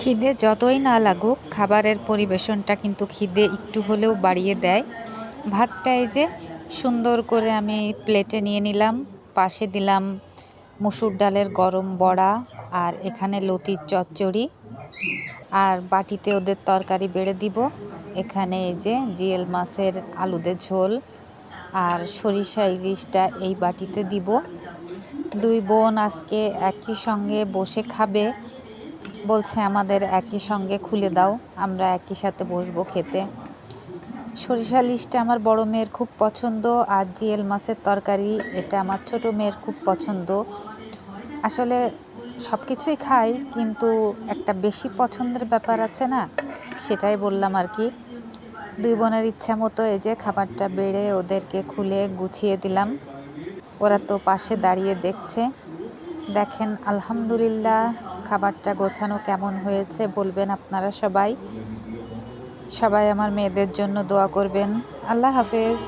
খিদে যতই না লাগুক খাবারের পরিবেশনটা কিন্তু খিদে একটু হলেও বাড়িয়ে দেয়। ভাতটা এই যে সুন্দর করে আমি প্লেটে নিয়ে নিলাম, পাশে দিলাম মসুর ডালের গরম বড়া, আর এখানে লতির চচ্চড়ি, আর বাটিতে ওদের তরকারি বেড়ে দিব। এখানে এই যে জিএল মাছের আলুতে ঝোল আর সরিষা ইলিশটা এই বাটিতে দিব। দুই বোন আজকে একই সঙ্গে বসে খাবে, বলছে আমাদের একই সঙ্গে খুলে দাও, আমরা একই সাথে বসবো খেতে। সরিষা ইলিশটা আমার বড় মেয়ের খুব পছন্দ, আর জিএল মাছের তরকারি এটা আমার ছোট মেয়ের খুব পছন্দ। আসলে সব কিছুই খাই, কিন্তু একটা বেশি পছন্দের ব্যাপার আছে না, সেটাই বললাম আর কি। দুই বোনের ইচ্ছা মতো এই যে খাবারটা বেড়ে ওদেরকে খুলে গুছিয়ে দিলাম। ওরা তো পাশে দাঁড়িয়ে দেখছে। দেখেন আলহামদুলিল্লাহ, খাবারটা গোছানো কেমন হয়েছে বলবেন আপনারা সবাই। সবাই আমার মেয়েদের জন্য দোয়া করবেন। আল্লাহ হাফেজ।